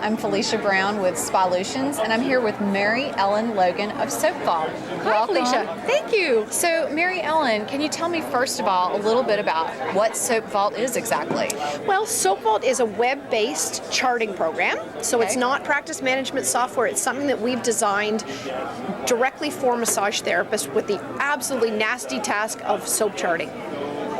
I'm Felicia Brown with Spolutions, and I'm here with Mary Ellen Logan of Soap Vault. Hi, Felicia. Thank you. So, Mary Ellen, can you tell me first of all a little bit about what Soap Vault is exactly? Well, Soap Vault is a web-based charting program, so it's not practice management software. It's something that we've designed directly for massage therapists with the absolutely nasty task of soap charting.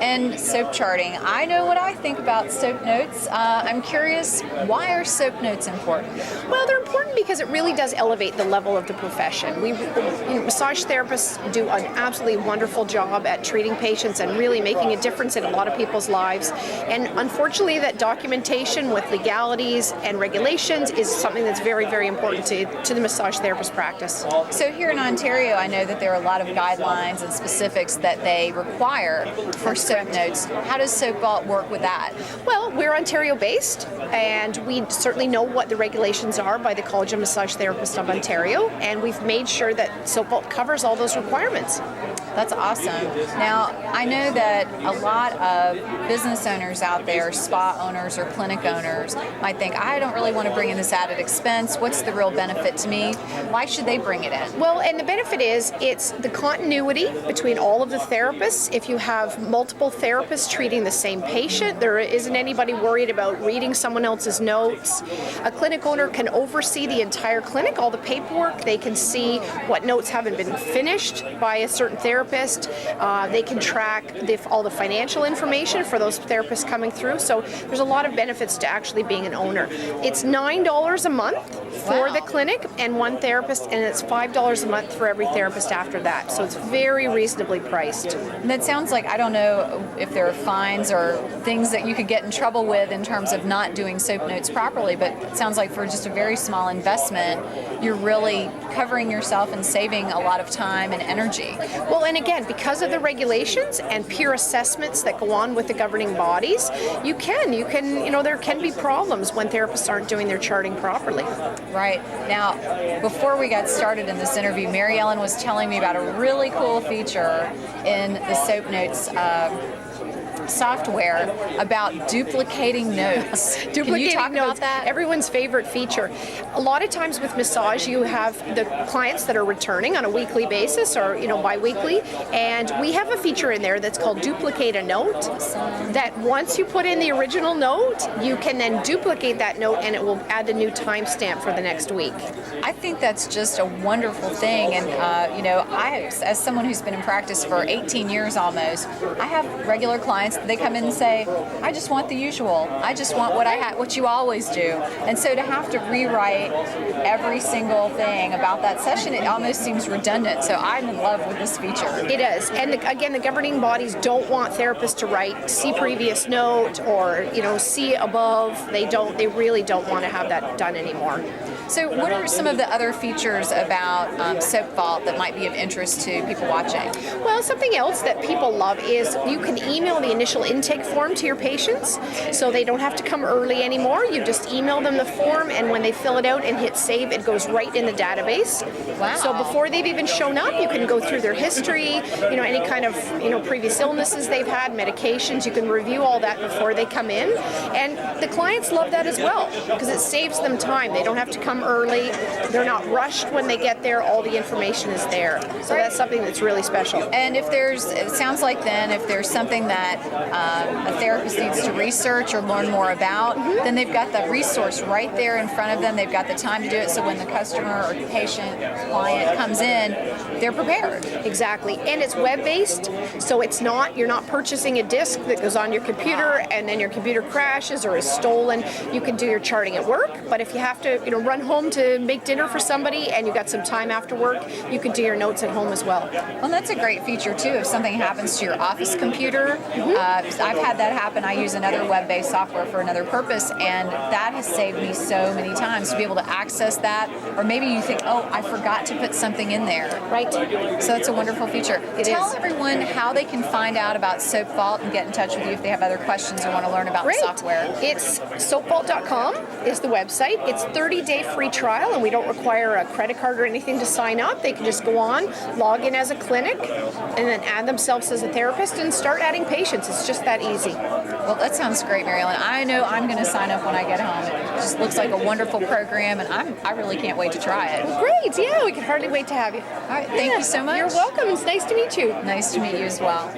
And soap charting. I know what I think about soap notes. I'm curious, why are soap notes important? Well, they're important because it really does elevate the level of the profession. Massage therapists do an absolutely wonderful job at treating patients and really making a difference in a lot of people's lives. And unfortunately, that documentation with legalities and regulations is something that's very, very important to the massage therapist practice. So here in Ontario, I know that there are a lot of guidelines and specifics that they require for soap notes. How does Soap Vault work with that? Well, we're Ontario-based, and we certainly know what the regulations are by the College of Massage Therapists of Ontario, and we've made sure that Soap Vault covers all those requirements. That's awesome. Now, I know that a lot of business owners out there, spa owners or clinic owners, might think, I don't really want to bring in this added expense. What's the real benefit to me? Why should they bring it in? Well, and the benefit is it's the continuity between all of the therapists. If you have multiple therapists treating the same patient, there isn't anybody worried about reading someone else's notes. A clinic owner can oversee the entire clinic, all the paperwork. They can see what notes haven't been finished by a certain therapist. They can track all the financial information for those therapists coming through. So there's a lot of benefits to actually being an owner. It's $9 a month for the clinic and one therapist, and it's $5 a month for every therapist after that. So it's very reasonably priced. And that sounds like, I don't know if there are fines or things that you could get in trouble with in terms of not doing soap notes properly, but it sounds like for just a very small investment, you're really covering yourself and saving a lot of time and energy. Well, and again, because of the regulations and peer assessments that go on with the governing bodies, you can, there can be problems when therapists aren't doing their charting properly. Right. Now, before we got started in this interview, Mary Ellen was telling me about a really cool feature in the Soap Notes software about duplicating notes. Can you talk about that? Everyone's favorite feature. A lot of times with massage, you have the clients that are returning on a weekly basis or bi-weekly, and we have a feature in there that's called duplicate a note. That once you put in the original note, you can then duplicate that note and it will add a new timestamp for the next week. I think that's just a wonderful thing, and I, as someone who's been in practice for 18 years almost, I have regular clients. They come in and say, I just want the usual. I just want what you always do. And so to have to rewrite every single thing about that session, it almost seems redundant. So I'm in love with this feature. It is. And again, the governing bodies don't want therapists to write see previous note or, see above. They really don't want to have that done anymore. So what are some of the other features about Soap Vault that might be of interest to people watching? Well, something else that people love is you can email the initial intake form to your patients, so they don't have to come early anymore. You just email them the form, and when they fill it out and hit save, it goes right in the database. Wow. So before they've even shown up, you can go through their history, any kind of previous illnesses they've had, medications. You can review all that before they come in, and the clients love that as well because it saves them time. They don't have to come early. They're not rushed when they get there. All the information is there. So that's something that's really special. And it sounds like then if there's something that a therapist needs to research or learn more about, then they've got the resource right there in front of them. They've got the time to do it, so when the customer or patient, client comes in, they're prepared. Exactly. And it's web-based, so you're not purchasing a disc that goes on your computer and then your computer crashes or is stolen. You can do your charting at work, but if you have to run home to make dinner for somebody and you've got some time after work, you can do your notes at home as well. Well, that's a great feature too. If something happens to your office computer, I've had that happen. I use another web-based software for another purpose, and that has saved me so many times to be able to access that. Or maybe you think, oh, I forgot to put something in there. Right. So it's a wonderful feature. Tell everyone how they can find out about Soap Vault and get in touch with you if they have other questions or want to learn about the software. It's soapvault.com is the website. It's 30-day free trial, and we don't require a credit card or anything to sign up. They can just go on, log in as a clinic, and then add themselves as a therapist and start adding patients. It's just that easy. Well, that sounds great, Marilyn. I know I'm going to sign up when I get home. It just looks like a wonderful program, and I really can't wait to try it. Great, yeah, we can hardly wait to have you. All right, thank you so much. You're welcome. It's nice to meet you. Nice to meet you as well.